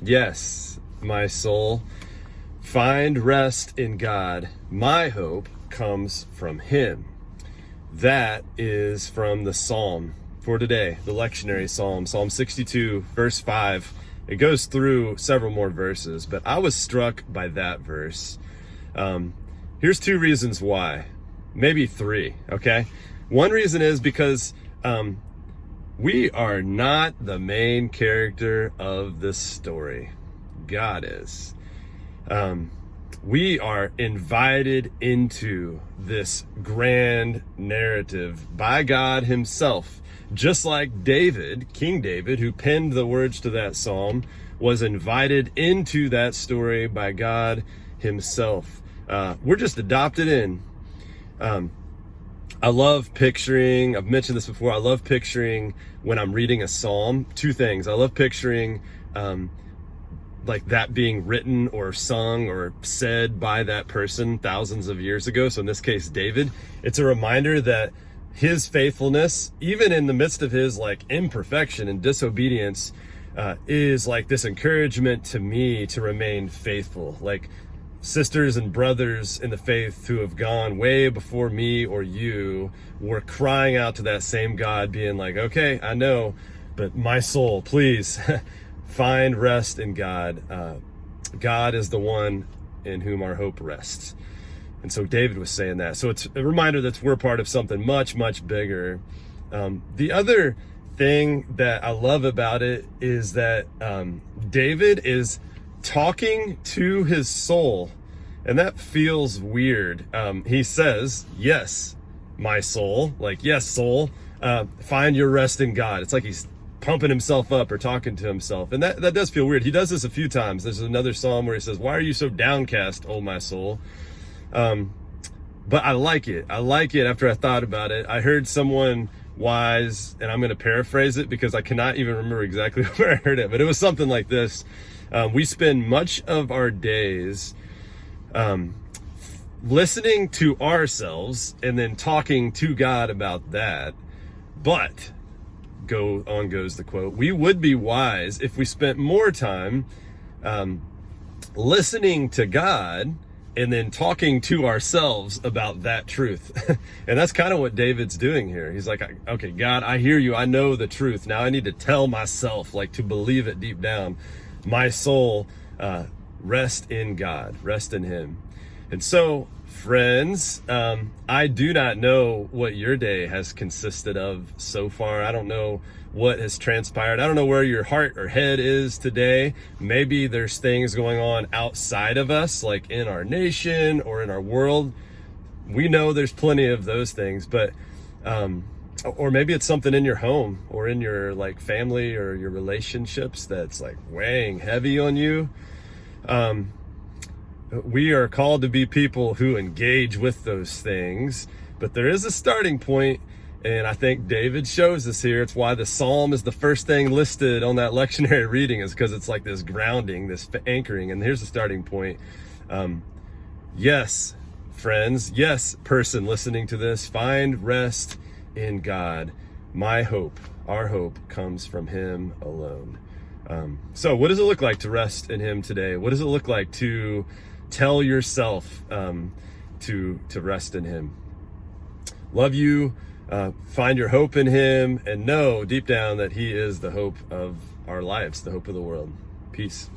Yes, my soul, find rest in God. My hope comes from Him. That is from the Psalm for today, the lectionary Psalm, Psalm 62, verse 5. It goes through several more verses, but I was struck by that verse. Here's two reasons why, maybe three, okay? One reason is because we are not the main character of this story. God is. We are invited into this grand narrative by God Himself. Just like David, King David, who penned the words to that psalm, was invited into that story by God Himself. We're just adopted in. I love picturing, I've mentioned this before, I love picturing when I'm reading a psalm, two things. I love picturing like that being written or sung or said by that person thousands of years ago. So in this case, David, it's a reminder that his faithfulness, even in the midst of his like imperfection and disobedience, is like this encouragement to me to remain faithful. Like sisters and brothers in the faith who have gone way before me or you were crying out to that same God, being like, okay, I know, but my soul, please find rest in God. God is the one in whom our hope rests. And so David was saying that. So it's a reminder that we're part of something much, much bigger. The other thing that I love about it is that David is talking to his soul, and that feels weird. He says, yes, my soul, like, yes, soul, find your rest in God. It's like he's pumping himself up or talking to himself. And that does feel weird. He does this a few times. There's another psalm where he says, why are you so downcast, oh my soul? But I like it. I like it after I thought about it. I heard someone wise, and I'm going to paraphrase it because I cannot even remember exactly where I heard it, but it was something like this. We spend much of our days listening to ourselves and then talking to God about that. But, goes the quote, we would be wise if we spent more time listening to God and then talking to ourselves about that truth. And that's kind of what David's doing here. He's like, okay, God, I hear you. I know the truth. Now I need to tell myself, like, to believe it deep down. My soul, rest in God, rest in Him. And so, friends, I do not know what your day has consisted of so far. I don't know what has transpired. I don't know where your heart or head is today. Maybe there's things going on outside of us, like in our nation or in our world. We know there's plenty of those things, but or maybe it's something in your home or in your like family or your relationships that's like weighing heavy on you. We are called to be people who engage with those things, but there is a starting point, and I think David shows us here. It's why the psalm is the first thing listed on that lectionary reading, is because it's like this grounding, this anchoring, and here's the starting point. Yes, friends, yes, person listening to this, find rest in God. My hope, our hope, comes from Him alone. So what does it look like to rest in Him today? What does it look like to tell yourself to rest in Him? Love you. Find your hope in Him, and know deep down that He is the hope of our lives, the hope of the world. Peace.